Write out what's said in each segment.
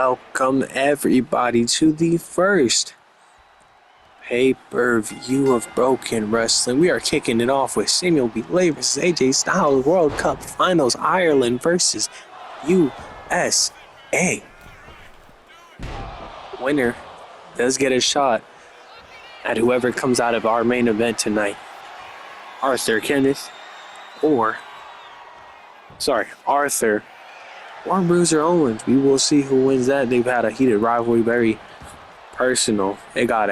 Welcome everybody to the first pay-per-view of Broken Wrestling. We are kicking it off with Samuel Belay versus AJ Styles World Cup Finals, Ireland versus USA. Winner does get a shot at whoever comes out of our main event tonight. Arthur or Bruiser Owens. We will see who wins that. They've had a heated rivalry, very personal. It got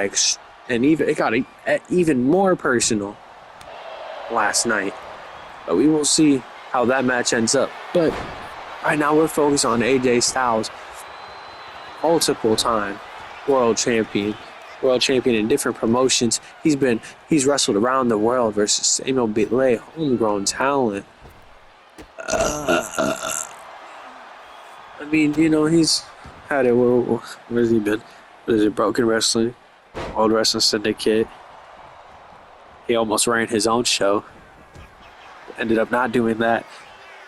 even more personal last night. But we will see how that match ends up. But right now we're focused on AJ Styles, multiple time world champion in different promotions. He's wrestled around the world versus Samuel Belay, homegrown talent. I mean, you know, he's had it. Where's he been? What is it? Broken Wrestling, World Wrestling Syndicate. He almost ran his own show. Ended up not doing that.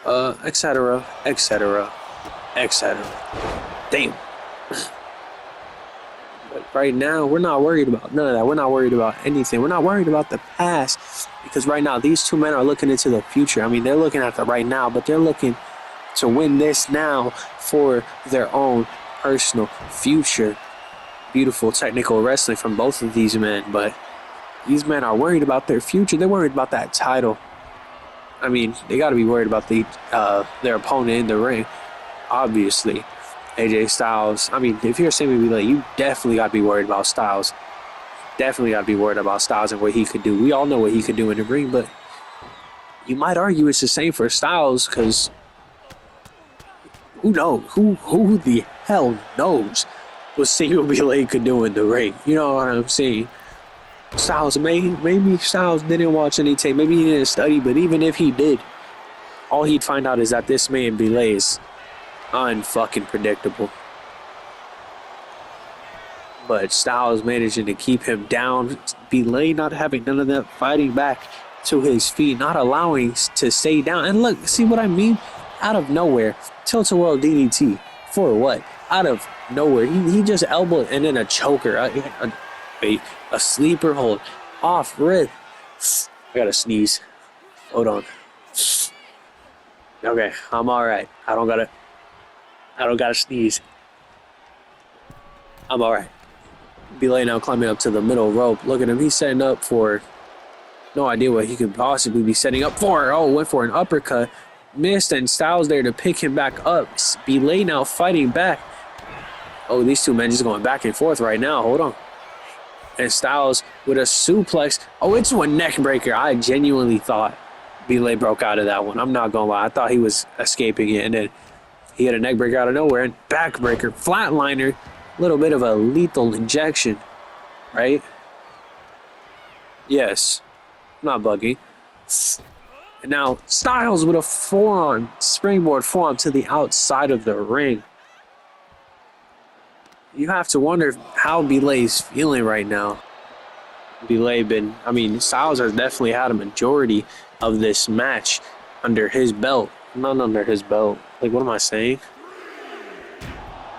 Etc. Damn. But right now, we're not worried about none of that. We're not worried about anything. We're not worried about the past. Because right now, these two men are looking into the future. I mean, they're looking at the right now, but they're looking to win this now for their own personal future. Beautiful technical wrestling from both of these men, but these men are worried about their future. They're worried about that title. I mean, they got to be worried about their opponent in the ring, obviously. AJ Styles. I mean, if you're Samuel Belay, you definitely got to be worried about Styles. Definitely got to be worried about Styles and what he could do. We all know what he could do in the ring, but you might argue it's the same for Styles, because who knows? Who the hell knows what Samuel Belay could do in the ring? You know what I'm saying? Styles, maybe Styles didn't watch any tape. Maybe he didn't study, but even if he did, all he'd find out is that this man Belay is unfucking predictable. But Styles managing to keep him down. Belay not having none of that, fighting back to his feet, not allowing to stay down. And look, see what I mean? Out of nowhere, tilt-a-whirl DDT. For what? Out of nowhere. He just elbowed and then a choker. A sleeper hold. Off rip. I gotta sneeze. Hold on. Okay, I'm alright. I don't gotta sneeze. I'm alright. Belay now climbing up to the middle rope. Look at him. He's setting up for no idea what he could possibly be setting up for. Oh, went for an uppercut. Missed, and Styles there to pick him back up. Belay now fighting back. Oh, these two men just going back and forth right now. Hold on. And Styles with a suplex. Oh, it's a neck breaker. I genuinely thought Belay broke out of that one. I'm not going to lie. I thought he was escaping it, and then he had a neck breaker out of nowhere, and backbreaker, flatliner. A little bit of a lethal injection, right? Yes. I'm not bugging. And now Styles with a springboard forearm to the outside of the ring. You have to wonder how Belay's feeling right now. Styles has definitely had a majority of this match under his belt. Not under his belt. Like, what am I saying?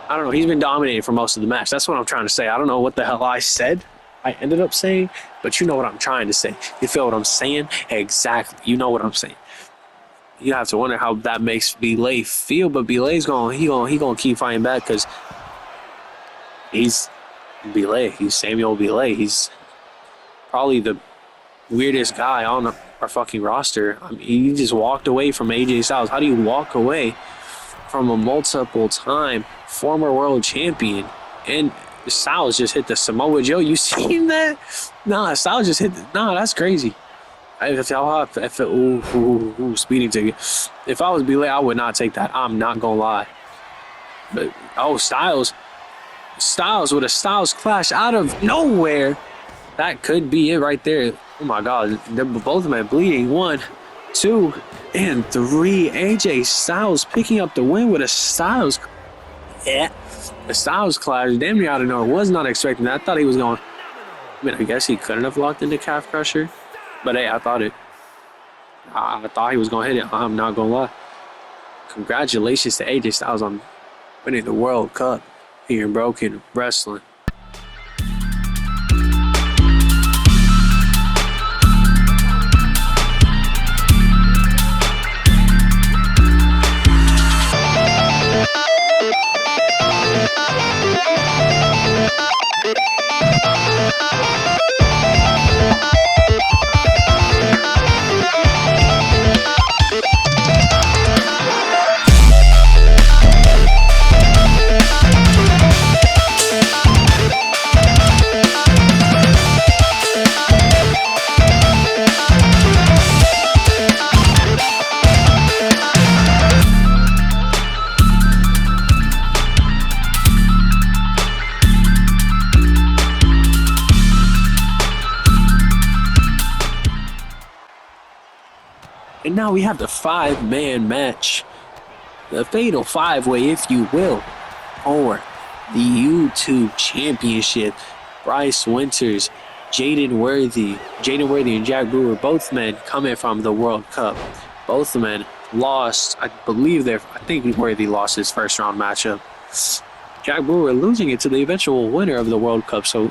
I don't know. He's been dominating for most of the match. That's what I'm trying to say. I don't know what the hell I ended up saying, but you know what I'm trying to say. You feel what I'm saying? Exactly. You know what I'm saying. You have to wonder how that makes Belay feel, but Belay's gonna keep fighting back, because he's Belay. He's Samuel Belay. He's probably the weirdest guy on our fucking roster. I mean, he just walked away from AJ Styles. How do you walk away from a multiple-time former world champion? And Styles just hit the Samoa Joe. You seen that? Nah, Styles just hit that's crazy. Speeding ticket. If I was Belay, I would not take that. I'm not gonna lie. But Styles with a Styles clash out of nowhere. That could be it right there. Oh my God, they're both men bleeding. 1, 2, and 3. AJ Styles picking up the win with a Styles. Yeah. The Styles clash, damn near out of nowhere. Was not expecting that. I thought he was going. I mean, I guess he couldn't have locked into calf crusher, but hey, I thought he was going to hit it. I'm not going to lie. Congratulations to AJ Styles on winning the World Cup. here in Broken Wrestling. And now we have the 5-man match. The fatal 5-way, if you will, for the YouTube Championship. Bryce Winters, Jaden Worthy and Jack Brewer, both men coming from the World Cup. Both men lost, I think Worthy lost his first round matchup. Jack Brewer losing it to the eventual winner of the World Cup, so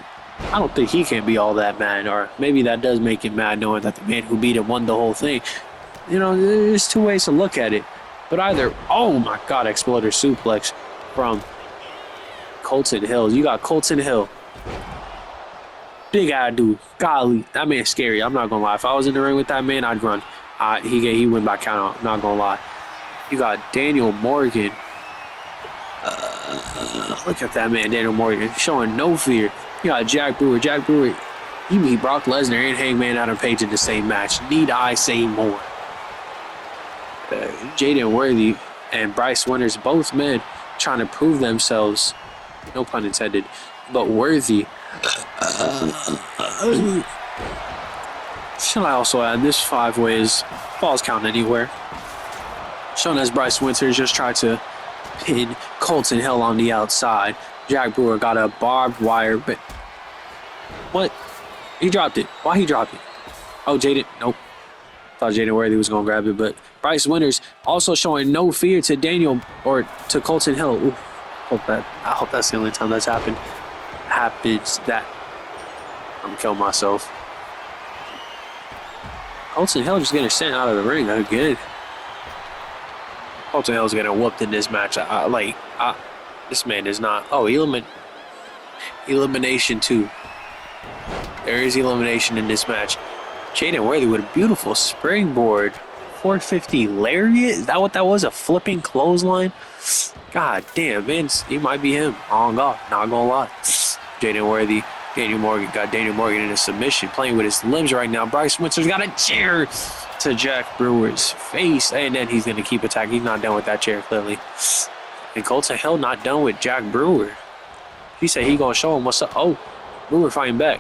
I don't think he can be all that mad, or maybe that does make him mad knowing that the man who beat him won the whole thing. You know, there's two ways to look at it. But either, oh my God, exploder suplex from Colton Hill. You got Colton Hill. Big ass dude. Golly, that man's scary. I'm not gonna lie. If I was in the ring with that man, I'd run. He went by count out. Not gonna lie. You got Daniel Morgan. Look at that man, Daniel Morgan, showing no fear. You got Jack Brewer. Jack Brewer, he beat Brock Lesnar and Hangman Adam Page in the same match. Need I say more? Jaden Worthy and Bryce Winters, both men trying to prove themselves, no pun intended, but Worthy. Shall I also add, this 5-way is falls count anywhere. Shown as Bryce Winters just tried to pin Colton Hill on the outside. Jack Brewer got a barbed wire, but what? He dropped it. Why he dropped it? Oh, Jaden, nope. Thought Jaden Worthy was gonna grab it, but Bryce Winters also showing no fear to to Colton Hill. Ooh, I hope that's the only time that's happened. That I'm gonna kill myself. Colton Hill just getting sent out of the ring again. Colton Hill's getting whooped in this match. This man is not. Oh, elimination 2. There is elimination in this match. Jaden Worthy with a beautiful springboard 450 lariat. Is that what that was? A flipping clothesline? God damn, man. He might be him. On God. Not gonna lie. Jaden Worthy. Daniel Morgan got Daniel Morgan in a submission, playing with his limbs right now. Bryce Winters got a chair to Jack Brewer's face, and then he's gonna keep attacking. He's not done with that chair, clearly. And Colton Hill not done with Jack Brewer. He said he gonna show him what's up. Oh, Brewer fighting back.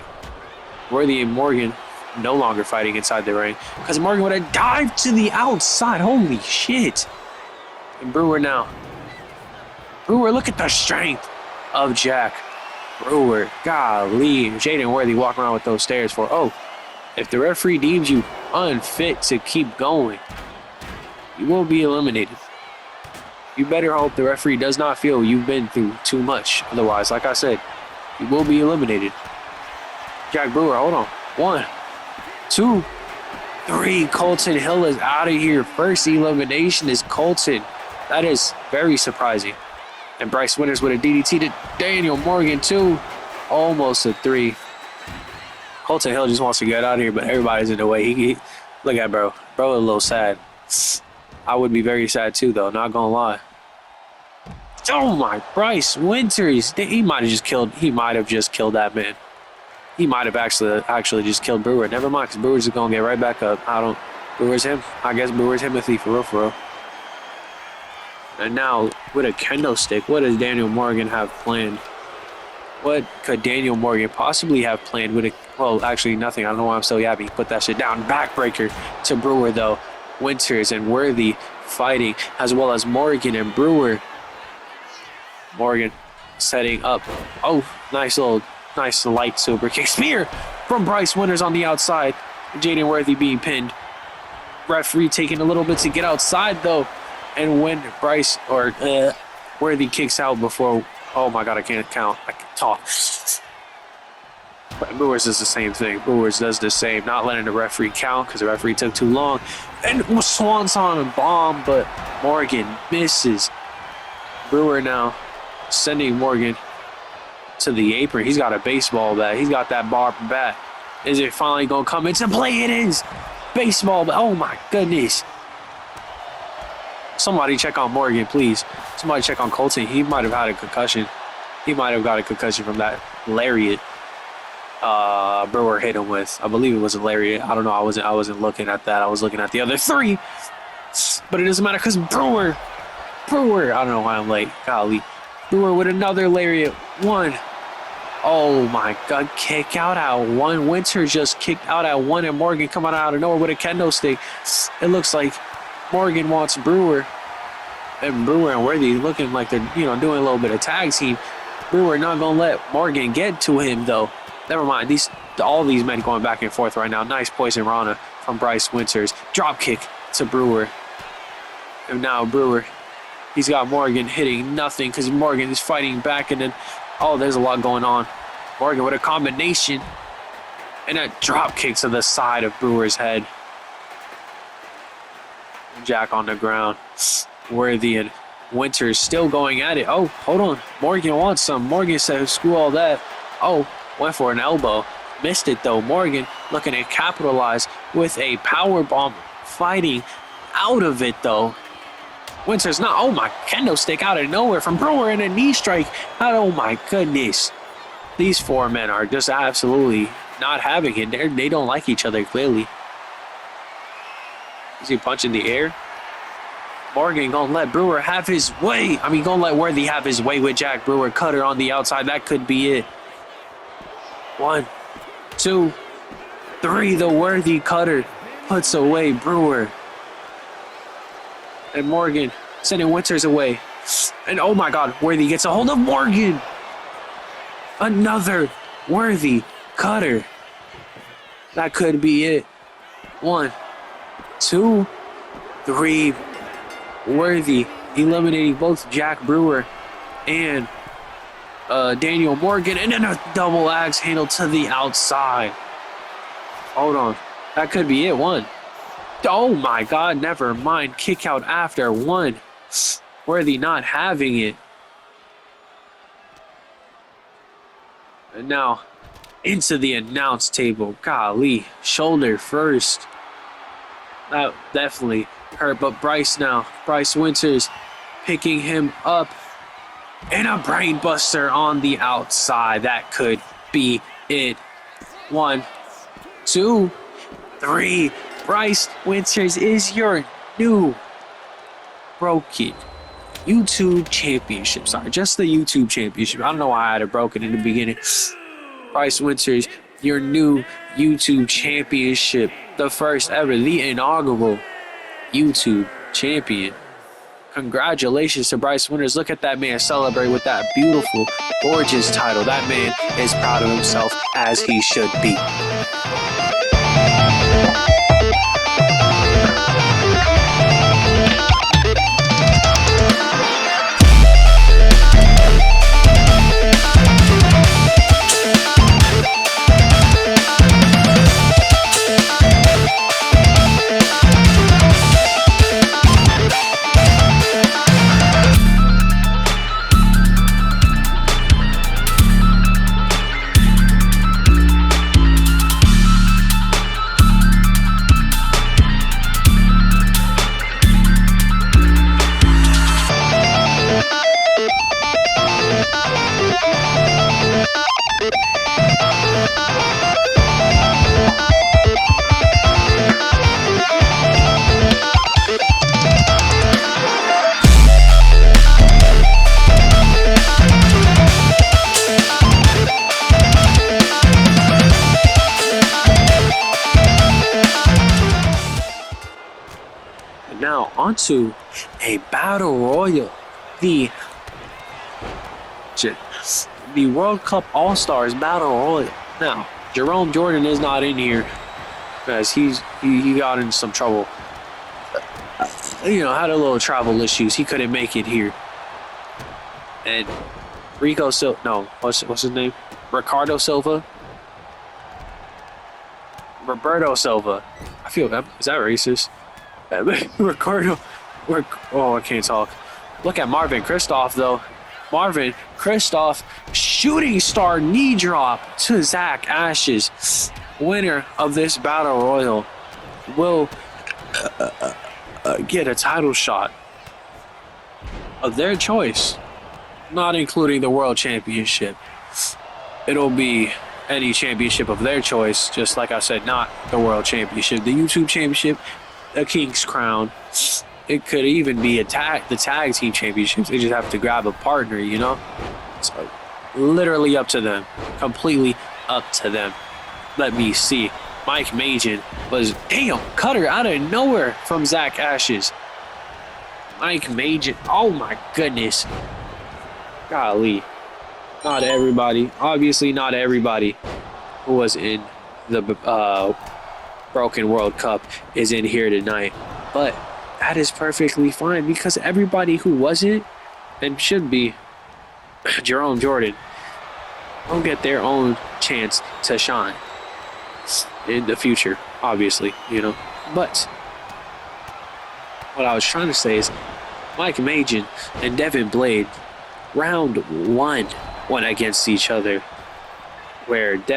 Worthy and Morgan no longer fighting inside the ring because Morgan would have dived to the outside. Holy shit. And Brewer now. Brewer, look at the strength of Jack Brewer. Golly. Jaden Worthy walking around with those stairs for, oh, if the referee deems you unfit to keep going, you will be eliminated. You better hope the referee does not feel you've been through too much. Otherwise, like I said, you will be eliminated. Jack Brewer, hold on. 1, 2, 3. Colton Hill is out of here. First elimination is Colton. That is very surprising. And Bryce Winters with a DDT to Daniel Morgan, too. Almost a 3. Colton Hill just wants to get out of here, but everybody's in the way. Look at bro. Bro, a little sad. I would be very sad, too, though. Not gonna lie. Oh, my. Bryce Winters. He might have just killed that man. He might have actually just killed Brewer. Never mind, because Brewer's going to get right back up. Brewer's him. I guess Brewer's Timothy for real. And now, with a kendo stick, what does Daniel Morgan have planned? What could Daniel Morgan possibly have planned with well, actually nothing. I don't know why I'm so happy. Put that shit down. Backbreaker to Brewer, though. Winters and Worthy fighting, as well as Morgan and Brewer. Morgan setting up. Oh, nice light super kick. Spear from Bryce Winters on the outside. Jaden Worthy being pinned. Referee taking a little bit to get outside, though. And when Worthy kicks out before Oh my God, I can't count. I can talk. But Brewers does the same thing. Brewers does the same, not letting the referee count because the referee took too long. And Swanson and bomb, but Morgan misses. Brewer now sending Morgan to the apron. He's got a baseball bat. He's got that barbed bat. Is it finally going to come into play? It is. Baseball bat. Oh my goodness. Somebody check on Morgan, please. Somebody check on Colton. He might have had a concussion. He might have got a concussion from that lariat Brewer hit him with. I believe it was a lariat. I don't know. I wasn't looking at that. I was looking at the other three. But it doesn't matter because Brewer. I don't know why I'm late. Golly. Brewer with another lariat. One. Oh my God. Kick out at one. Winter just kicked out at one, and Morgan coming out of nowhere with a kendo stick. It looks like Morgan wants Brewer. And Brewer and Worthy looking like they're, doing a little bit of tag team. Brewer not going to let Morgan get to him, though. Never mind. All these men going back and forth right now. Nice poison Rana from Bryce Winters. Drop kick to Brewer. And now Brewer, he's got Morgan hitting nothing because Morgan is fighting back. And then, there's a lot going on. Morgan with a combination. And a drop kick to the side of Brewer's head. Jack on the ground. Worthy and Winters still going at it. Oh, hold on. Morgan wants some. Morgan said, screw all that. Went for an elbow. Missed it, though. Morgan looking to capitalize with a power bomb. Fighting out of it, though. Winters not. Oh, my kendo stick out of nowhere from Brewer and a knee strike. Oh, my goodness. These four men are just absolutely not having it. They don't like each other, clearly. Is he punching the air? Morgan gonna let Brewer have his way. Gonna let Worthy have his way with Jack Brewer. Cutter on the outside. That could be it. 1, 2, 3. The Worthy cutter puts away Brewer. And Morgan sending Winters away. And oh my God, Worthy gets a hold of Morgan. Another Worthy cutter. That could be it. 1, 2, 3. Worthy eliminating both Jack Brewer and Daniel Morgan, and then a double axe handle to the outside. Hold on. That could be it. 1. Oh my God, never mind. Kick out after 1. Worthy not having it. And now into the announce table. Golly. Shoulder first. That definitely hurt, but Bryce Winters picking him up. And a brain buster on the outside. That could be it. 1, 2, 3. Bryce Winters is your new broken YouTube championship. Sorry, just the YouTube championship. I don't know why I had it broken in the beginning. Bryce Winters, your new YouTube championship. The first ever, the inaugural YouTube champion. Congratulations to Bryce Winters. Look at that man celebrate with that beautiful, gorgeous title. That man is proud of himself, as he should be. Now onto a battle royal, the World Cup All-Stars battle royal. Now Jerome Jordan is not in here because he got in some trouble. Had a little travel issues. He couldn't make it here. And Rico Silva. No, what's his name? Ricardo Silva. Roberto Silva. I feel that. Is that racist? Ricardo. Oh, I can't talk. Look at Marvin Kristoff, though. Marvin Kristoff, shooting star knee drop to Zach Ashes. Winner of this battle royal will get a title shot of their choice, not including the World Championship. It'll be any championship of their choice, just like I said, not the World Championship. The YouTube Championship, the King's Crown. It could even be the tag team championships. They just have to grab a partner, you know? It's literally up to them. Completely up to them. Let me see. Mike Majan was, damn, cutter out of nowhere from Zach Ashes. Mike Majan, oh my goodness. Golly. Not everybody, obviously not everybody who was in the Broken World Cup is in here tonight. But that is perfectly fine because everybody who wasn't and should be Jerome Jordan will get their own chance to shine in the future, obviously, you know. But what I was trying to say is Mike Majan and Devin Blade, round one went against each other, where Mike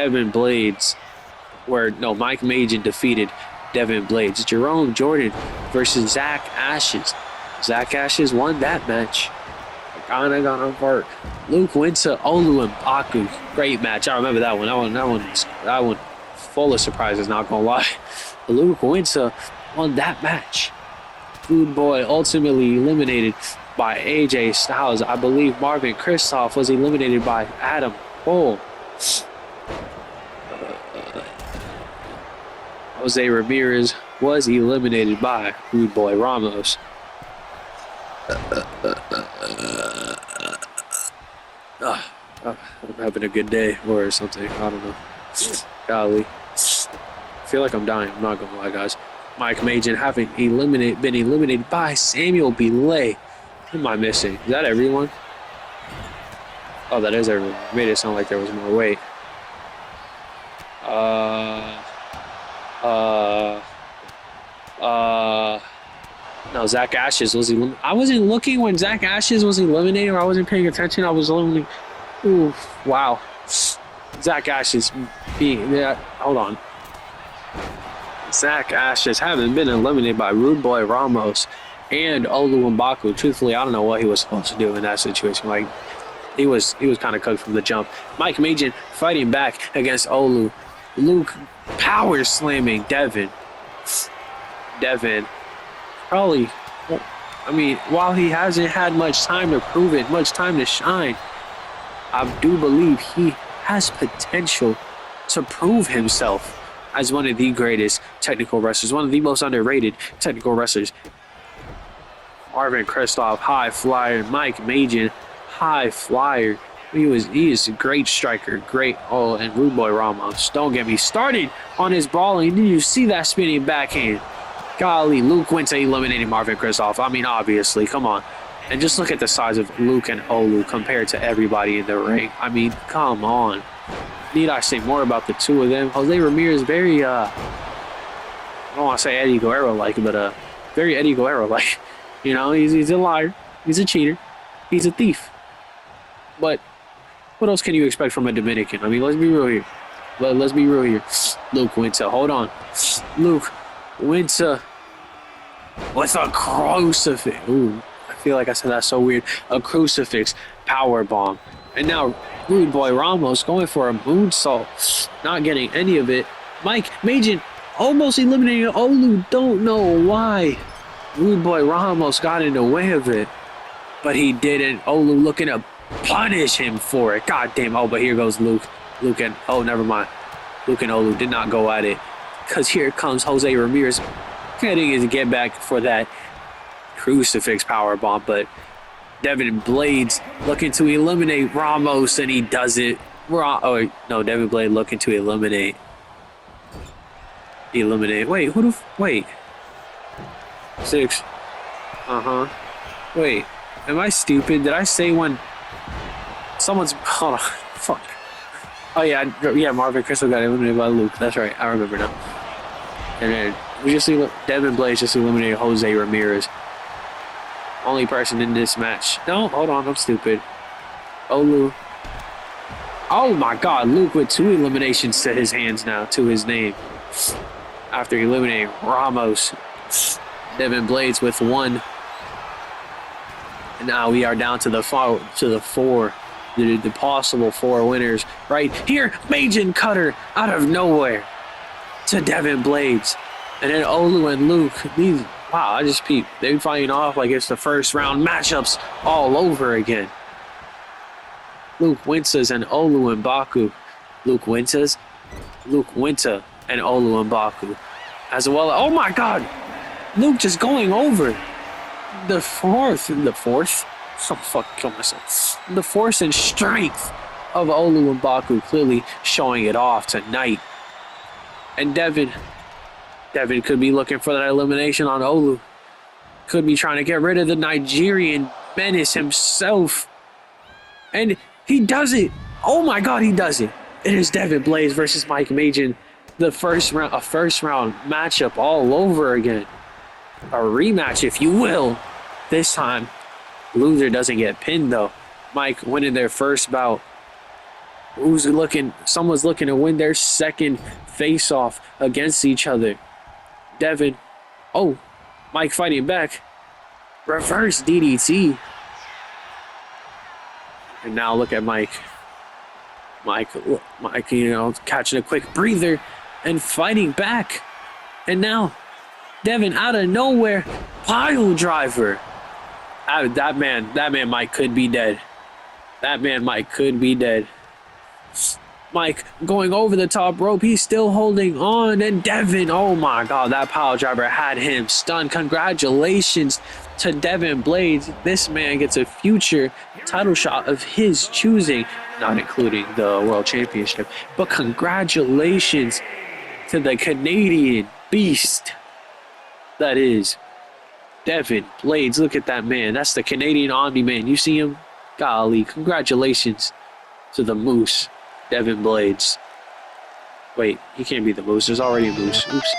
Majan defeated Devin Blades. Jerome Jordan versus Zach Ashes. Zach Ashes won that match. Ghana Park. Luke Winter, Olu and Baku. Great match. I remember that one. That one full of surprises, not gonna lie. Luke Winter won that match. Food Boy ultimately eliminated by AJ Styles. I believe Marvin Kristoff was eliminated by Adam Cole. Jose Ramirez was eliminated by Rude Boy Ramos. I'm having a good day or something. I don't know. Golly. I feel like I'm dying. I'm not gonna lie, guys. Mike Majan having been eliminated by Samuel Belay. Who am I missing? Is that everyone? Oh, that is everyone. Made it sound like there was more. Wait. No, Zach Ashes was eliminated. I wasn't looking when Zach Ashes was eliminated, or I wasn't paying attention. I was eliminated. Ooh, wow. Zach Ashes being, yeah, hold on. Zach Ashes having been eliminated by Rude Boy Ramos and Olu Mbaku. Truthfully, I don't know what he was supposed to do in that situation. Like, he was kind of cooked from the jump. Mike Majan fighting back against Olu. Luke power slamming Devin. Probably, I mean, while he hasn't had much time to prove it, much time to shine, I do believe he has potential to prove himself as one of the greatest technical wrestlers, one of the most underrated technical wrestlers. Marvin Kristoff, high flyer. Mike Majan, high flyer. He is a great striker, and Rude Boy Ramos. Don't get me started on his brawling. Did you see that spinning backhand? Golly, Luke Winter eliminating Marvin Kristoff. I mean, obviously, come on. And just look at the size of Luke and Olu compared to everybody in the ring. I mean, come on. Need I say more about the two of them? Jose Ramirez, very, I don't want to say Eddie Guerrero-like, but very Eddie Guerrero-like. You know, he's a liar. He's a cheater. He's a thief. But what else can you expect from a Dominican? I mean, let's be real here. Let's be real here. Luke Winter, hold on. Luke Winter with a crucifix. Ooh, I feel like I said that so weird. A crucifix power bomb. And now Rude Boy Ramos going for a moonsault. Not getting any of it. Mike Majan almost eliminating Olu. Don't know why. Rude Boy Ramos got in the way of it. But he didn't. Olu looking to punish him for it. God damn. Oh, but here goes Luke. Never mind. Luke and Olu did not go at it. Because here comes Jose Ramirez getting his get back for that crucifix power bomb. But Devin Blades looking to eliminate Ramos, and he does it. Devin Blade looking to eliminate. Wait, wait. 6. Wait, am I stupid? Did I say when Someone's hold on. Fuck. Oh yeah, Marvin Crystal got eliminated by Luke. That's right. I remember now. And then Devin Blaze just eliminated Jose Ramirez. Only person in this match. No, hold on, I'm stupid. Olu. Oh my God, Luke with 2 eliminations to his hands now, to his name. After eliminating Ramos. Devin Blades with 1. And now we are down to the 4. The possible 4 winners right here. Majin Cutter out of nowhere to Devin Blades. And then Olu and Luke. Wow, I just peeped. They're fighting off like it's the first round matchups all over again. Luke Wintas and Olu and Baku. Luke Winta and Olu and Baku. As well, oh my God! Luke just going over the fourth. Oh, fuck, kill myself. The force and strength of Olu and Baku clearly showing it off tonight. And Devin could be looking for that elimination on Olu. Could be trying to get rid of the Nigerian menace himself. And he does it. Oh my God, he does it. It is Devin Blaze versus Mike Majin. A first round matchup all over again. A rematch, if you will. This time, loser doesn't get pinned though. Mike winning their first bout. Someone's looking to win their second face-off against each other. Devin. Oh, Mike fighting back. Reverse DDT. And now look at Mike. Mike, catching a quick breather and fighting back. And now, Devin out of nowhere, pile driver. That man Mike could be dead. That man Mike could be dead. Mike going over the top rope. He's still holding on. And Devin, oh my God, that pile driver had him stunned. Congratulations to Devin Blades. This man gets a future title shot of his choosing, not including the World Championship. But congratulations to the Canadian beast that is Devin Blades. Look at that man. That's the Canadian Omni Man. You see him? Golly, congratulations to the Moose, Devin Blades. Wait, he can't be the Moose. There's already a Moose. Oops.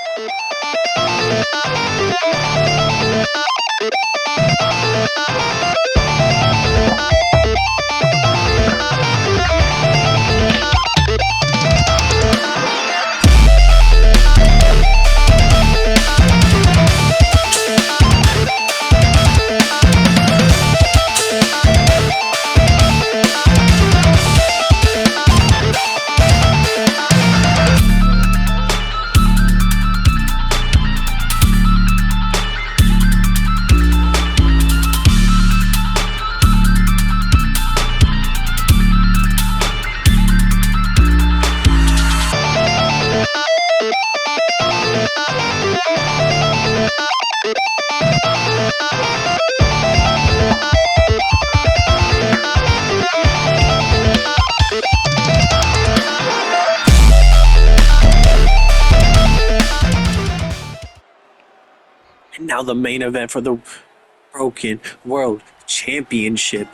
And now the main event for the Broken World Championship.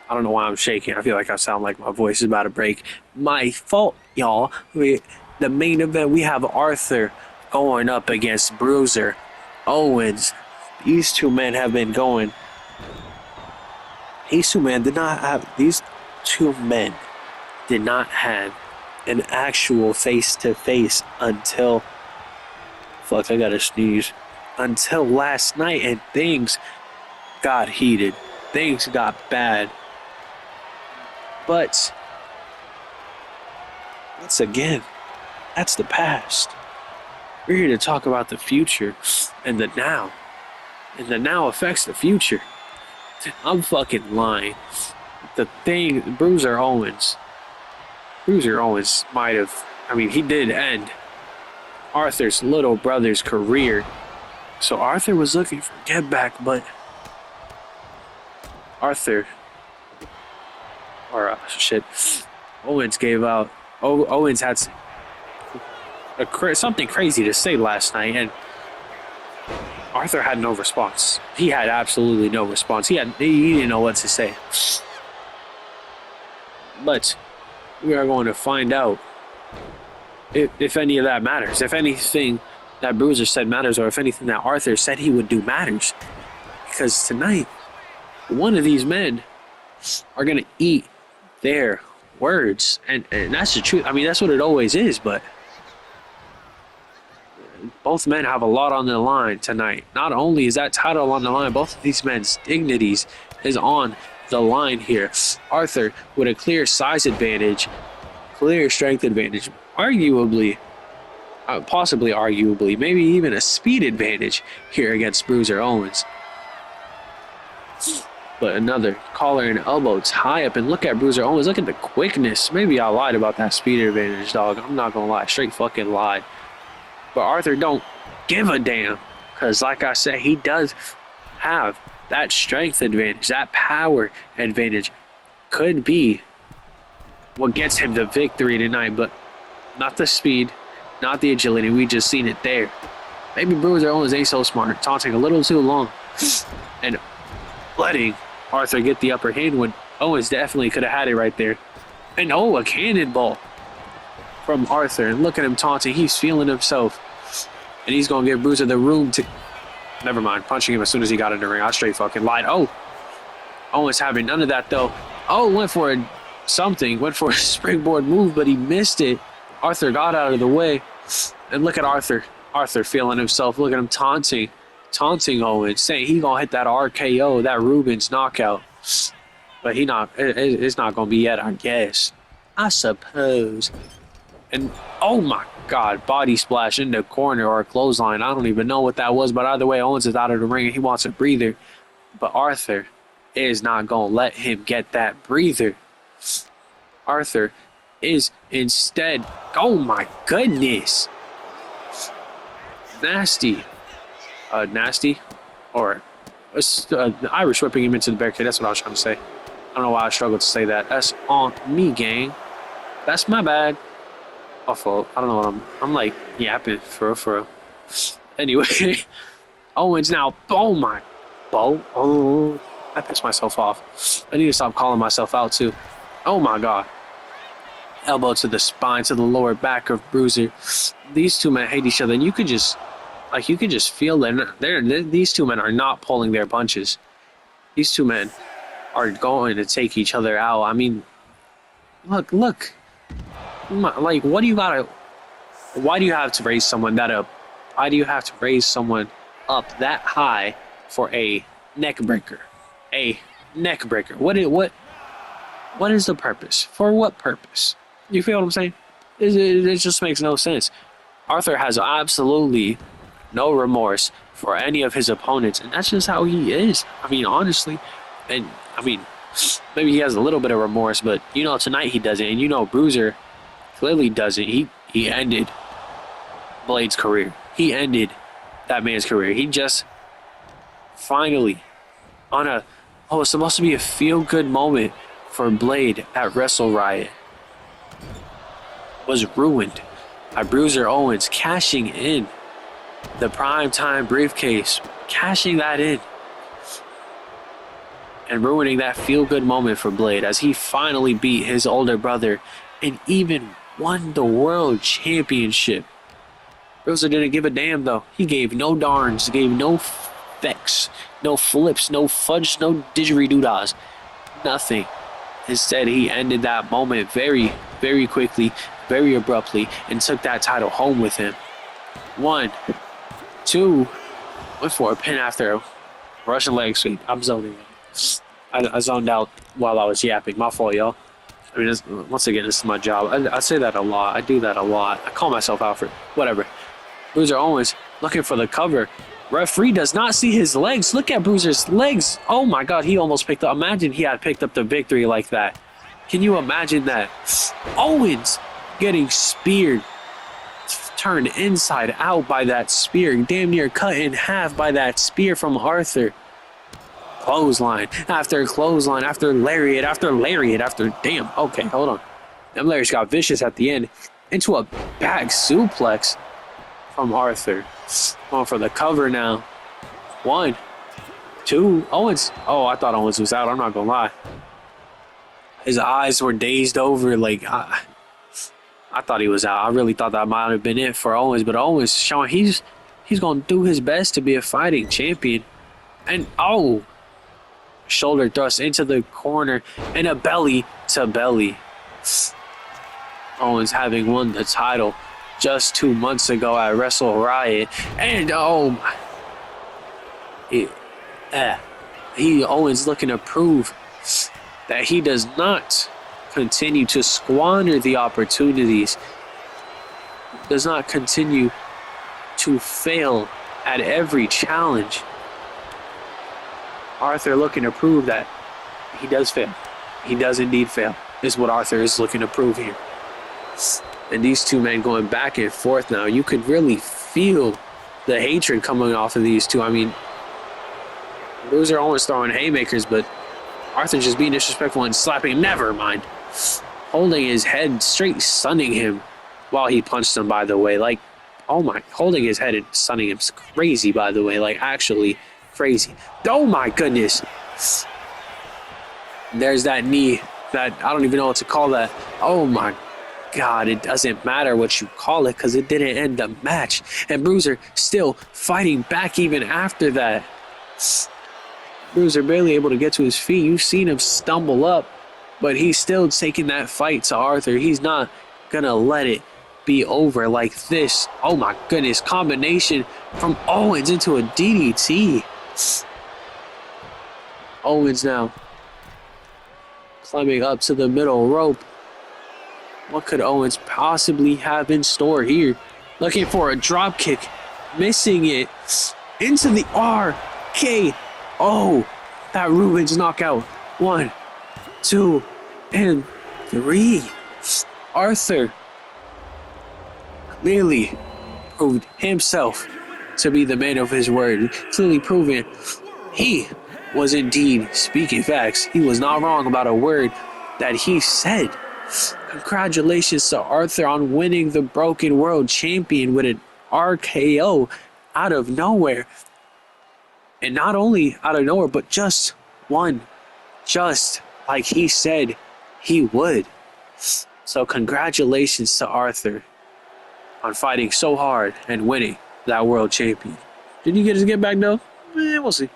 I don't know why I'm shaking. I feel like I sound like my voice is about to break. My fault, y'all. The main event, we have Arthur going up against Bruiser Owens. These two men have been going. These two men did not have an actual face-to-face until... Fuck, I gotta sneeze. Until last night, and things got heated. Things got bad. But once again, that's the past. We're here to talk about the future and the now. And the now affects the future. I'm fucking lying. Bruiser Owens might have, he did end Arthur's little brother's career. So Arthur was looking for get back, but Owens gave out. Owens had something crazy to say last night, and Arthur had no response. He had absolutely no response. He didn't know what to say. But we are going to find out if any of that matters. If anything that Bruiser said matters, or if anything that Arthur said he would do matters. Because tonight, one of these men are going to eat their words. And that's the truth. I mean, that's what it always is, but both men have a lot on the line tonight. Not only is that title on the line, both of these men's dignities is on the line here. Arthur with a clear size advantage, clear strength advantage, arguably, possibly arguably, maybe even a speed advantage here against Bruiser Owens. But another collar and elbow tie up, and look at Bruiser Owens. Look at the quickness. Maybe I lied about that speed advantage, dog. I'm not gonna lie, straight fucking lied. But Arthur don't give a damn, because like I said, he does have that strength advantage, that power advantage. Could be what gets him the victory tonight, but not the speed, not the agility. We just seen it there. Maybe Bruiser Owens ain't so smart, taunting a little too long and letting Arthur get the upper hand when Owens definitely could have had it right there. And a cannonball from Arthur. And look at him taunting. He's feeling himself. And he's going to give Bruiser the room to... Never mind. Punching him as soon as he got in the ring. I straight fucking lied. Oh. Owens having none of that, though. Oh, went for something. Went for a springboard move, but he missed it. Arthur got out of the way. And look at Arthur. Arthur feeling himself. Look at him taunting. Taunting Owens. Saying he going to hit that RKO, that Rubens knockout. But it's not going to be yet, I guess. I suppose. And, oh my God, body splash in the corner or a clothesline. I don't even know what that was, but either way, Owens is out of the ring and he wants a breather. But Arthur is not going to let him get that breather. Arthur is instead, oh my goodness. Nasty. Nasty? Or Irish whipping him into the barricade. That's what I was trying to say. I don't know why I struggled to say that. That's on me, gang. That's my bad. My fault. I don't know what I'm like yapping for real. Anyway, Owens now. Oh my. Oh, I pissed myself off. I need to stop calling myself out too. Oh my God. Elbow to the spine, to the lower back of Bruiser. These two men hate each other, and you could just feel that these two men are not pulling their punches. These two men are going to take each other out. I mean, look. Like, what do you gotta... Why do you have to raise someone that up? Why do you have to raise someone up that high for a neck breaker? A neck breaker. What is the purpose? For what purpose? You feel what I'm saying? It just makes no sense. Arthur has absolutely no remorse for any of his opponents, and that's just how he is. I mean, honestly. And, I mean, maybe he has a little bit of remorse, but, you know, tonight he doesn't. And, you know, Bruiser clearly doesn't. He ended Blade's career. He ended that man's career. He just finally, on a... Oh, it's supposed to be a feel-good moment for Blade at Wrestle Riot, was ruined by Bruiser Owens cashing in the primetime briefcase, cashing that in, and ruining that feel-good moment for Blade as he finally beat his older brother and even won the world championship. Bruiser didn't give a damn, though. He gave no darns, gave no fecks, no flips, no fudge, no didgeridoo-dahs, nothing. Instead, he ended that moment very, very quickly, very abruptly, and took that title home with him. 1, 2, went for a pin after a Russian leg sweep. I'm zoning out. I zoned out while I was yapping. My fault, y'all. I mean, once again, this is my job. I say that a lot. I do that a lot. I call myself out for it. Whatever. Bruiser Owens looking for the cover. Referee does not see his legs. Look at Bruiser's legs. Oh my God, he almost picked up. Imagine he had picked up the victory like that. Can you imagine that? Owens getting speared, turned inside out by that spear, damn near cut in half by that spear from Arthur. Clothesline after clothesline, after lariat, after damn. Okay, hold on. Them lariats got vicious at the end. Into a back suplex from Arthur. Going for the cover now. 1, 2. Owens. Oh, I thought Owens was out. I'm not gonna lie. His eyes were dazed over. Like, I thought he was out. I really thought that might have been it for Owens. But Owens showing he's going to do his best to be a fighting champion. And, oh, shoulder thrust into the corner and a belly to belly. Owens having won the title just 2 months ago at Wrestle Riot. And, oh, my. Owens looking to prove that he does not continue to squander the opportunities, does not continue to fail at every challenge. Arthur looking to prove that he does fail. He does indeed fail, is what Arthur is looking to prove here. And these two men going back and forth now, you could really feel the hatred coming off of these two. I mean, Bruiser always throwing haymakers, but Arthur just being disrespectful and slapping. Never mind. Holding his head straight, stunning him while he punched him, by the way. Like, oh my, holding his head and stunning him is crazy, by the way. Like, actually crazy. Oh my goodness. There's that knee that I don't even know what to call that. Oh my God, it doesn't matter what you call it because it didn't end the match. And Bruiser still fighting back even after that. Bruiser barely able to get to his feet. You've seen him stumble up, but he's still taking that fight to Arthur. He's not gonna let it be over like this. Oh my goodness, combination from Owens into a DDT. Owens now climbing up to the middle rope. What could Owens possibly have in store here? Looking for a drop kick, missing it into the RK. Oh, that Rubens knockout. 1, 2, and 3. Arthur clearly proved himself to be the man of his word. Clearly proven he was indeed speaking facts. He was not wrong about a word that he said. Congratulations to Arthur on winning the Broken World Champion with an RKO out of nowhere. And not only out of nowhere, but just one. Just like he said he would. So congratulations to Arthur on fighting so hard and winning that world champion. Did he get his get back though? We'll see.